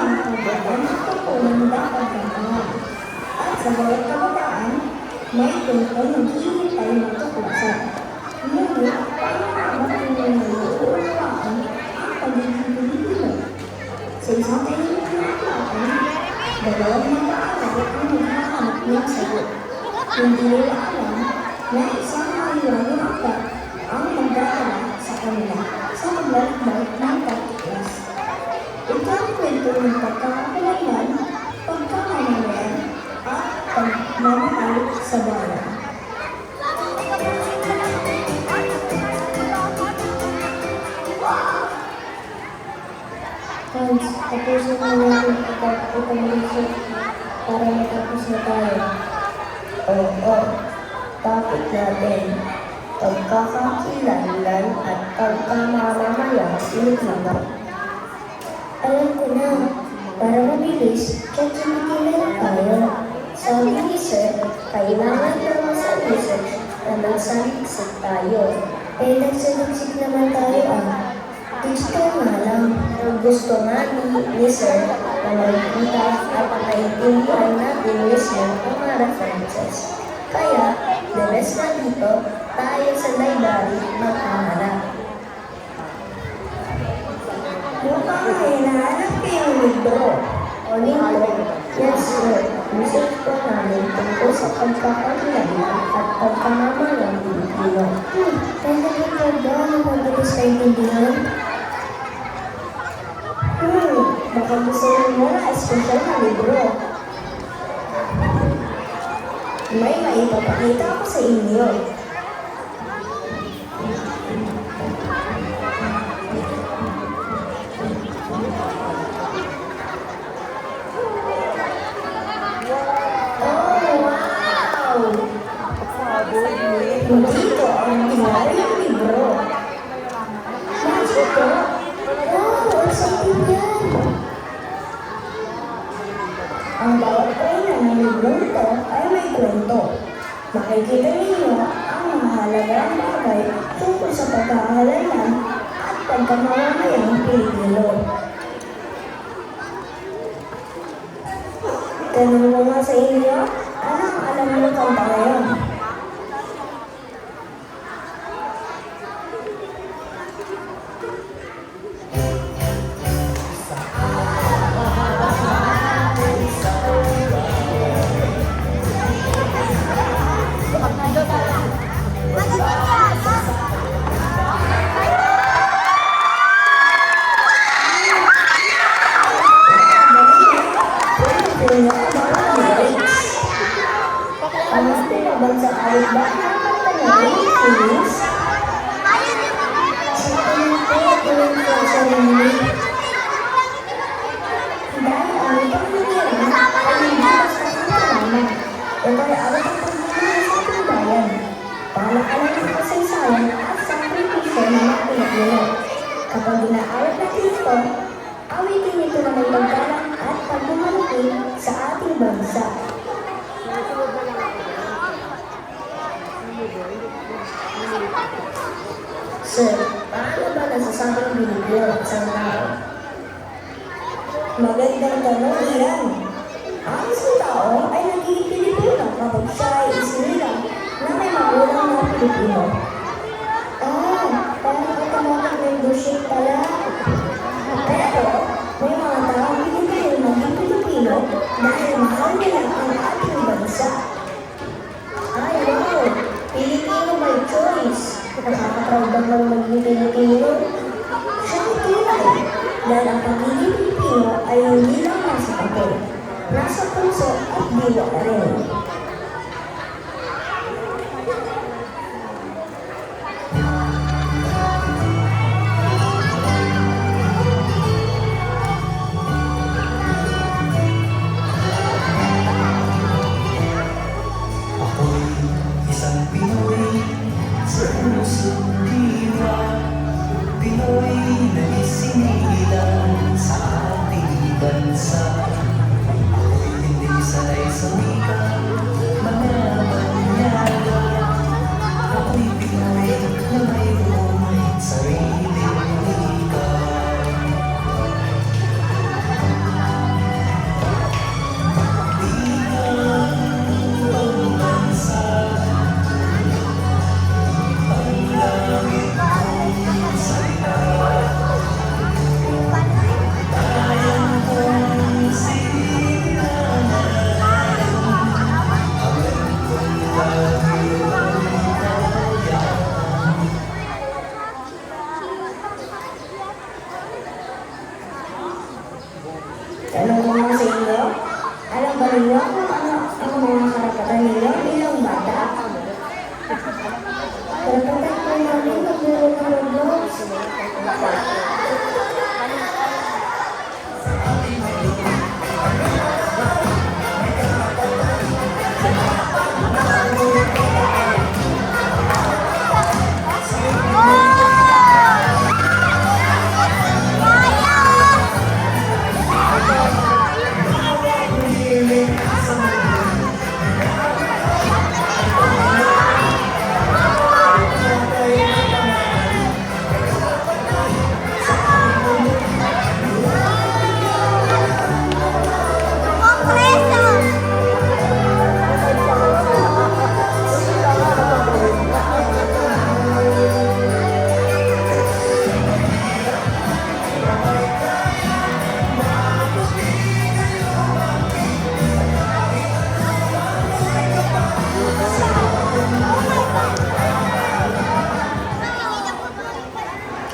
mga kabataan at tungkulin dapat gampanan. At sa bawat kabataan, may kwento ng hihintay ng tuklasan. Ngunit, paano natin naiuunawaan ang pagiging Pilipino? Sa isang tahimik na aklatan, dalawang mag-aaral ang naghahanap ng sagot. Hindi nila alam na isang maliwanag aklat ang magdadala sa kanila sa paglalakbay ng pagtuklas. Ito ang kwento ng pagkakapalayan, pagkakamalayan, at pagmamahal sa bayan. Hans, tapusin na natin ipag-isip para matapos na tayo. Oo, tapos natin. Pagkakakilanlan at pagkamamamayang Pilipino. Alam ko na, para mabilis, ChatGPT na lang tayo. Sabi ni Sir, kailangan naman sa research na magsaliksik tayo. Nagsaliksik naman tayo Gusto nga lang. Gusto nga ni Sir na magkita at naiintindihan natin mismo ang mga references. Kaya, the best na dito, tayo sa library maghahanap. Mukhang hinahanap ko yung libro. O nito, yes sir, research po namin tungkol sa pagkakakilanlan at pagkamamalang Pilipino. Kaya ito ba na mabilis kaintindihan? Baka gusto mo na espesyal na libro. May maipapakita ako sa inyo. Dito ang tinarang libro. Magic po? Wow, exciting yan! Ang bawat pahina ng libro nito ay may kwento. Makikita ninyo ang mahalagang bagay tungkol sa pagkakahalalan at pagkamamamayang Pilipino. Tanong mo nga sa inyo, ano ang alam ng kanta ngayon? Ang pinabansang awit ba ang pagtanong Philippines? Sa tingin ko sa rinli. Dahil ang itong nangyari ay hindi basta kinalaman. Ito ay awit ang pagdunay sa ating bayan. Paalala ng kasaysayan at sakripisyo ng mga Pilipino. Kapag ginaawit natin ito, awitin ito na may paggalang at pagmamalaki sa ating bansa. Sir, paano ba nasasabing Pilipino ang isang tao? Magandang tanong iyan. Ang isang tao ay nagiging Pilipino kapag siya ay isinilang na may magulang na Pilipino. Parang automatic membership pala. Pero, may mga taong pinipili maging Pilipino dahil mahal nila ang ating bansa. Ay, wow! Pilipino by choice! Nakaka-proud naman maging Pilipino. Siyang tunay, dahil ang pagiging Pilipino ay hindi lang nasa papel, nasa puso at diwa na rin. Pinoy na isinilang sa ating bansa. Ako'y hindi sanay sa wika, mga banyaga. Ako'y Pinoy na mayroong sariling wika. Tanong ko nga sa inyo, alam ba ninyo kung ano ang mga karapatan ninyo bilang bata? Karapatan po namin maglaro ng Roblox.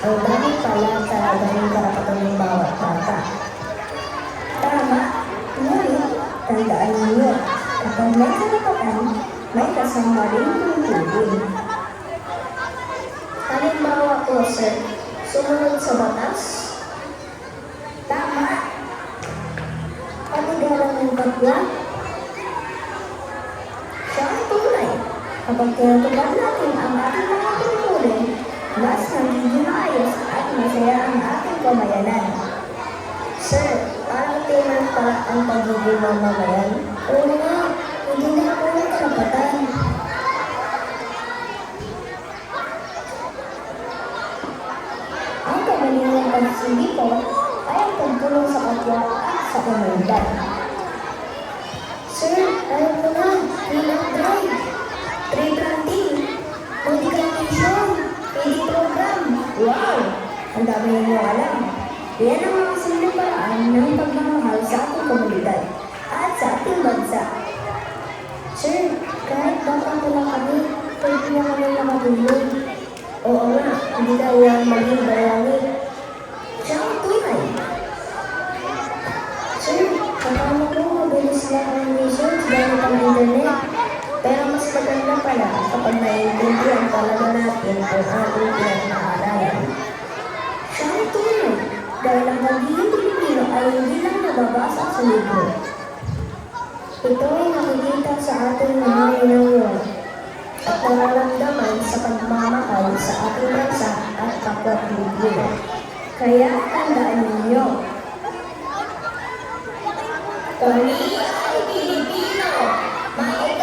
Ang dami pala talaga ng karapatan ng bawat bata. Tama, ngunit tandaan ninyo, kapag may karapatan, may kasama rin tungkulin. Halimbawa po, sir, sumunod sa batas, Tama, paligaran ng kapwa, siya ang tunay. kapag tinutupad natin ang ating mga tungkulin, mas nagiging maayos at masaya ang ating pamayanan. Sir, parang timan pala ang pagiging mamamayan. Oo nga, hindi na ako ng karapatan. Ang kamalingang pagsisindi ko ay ang pagtulong sa kapwa at sa komunidad. Sir, alam ko na, clean-up drive, tree planting, medical mission, feeding program. Wow! Ang dami ninyo alam. Yan ang mga simpleng paraan ng pagmamahal sa ating komunidad at sa ating bansa. Sir, kahit bata ko lang kami, pwede na kami makatulog. Oo nga, hindi na yan maging bayani. Siya ang tunay. Sir, kasama ko mabilis lang ang research gamit ang internet. Pero mas maganda pala kapag naiintindihan talaga natin ang ating pinag-aaralan. Siya ang tunay dahil ang pagiging Pilipino ay hindi lang nababasa sa libro. Ito ay nakikita sa ating mga inayon at nararamdaman sa pagmamahal sa ating bansa at kapwa Pilipino. Kaya tandaan ninyo, Kami ay Pilipino! May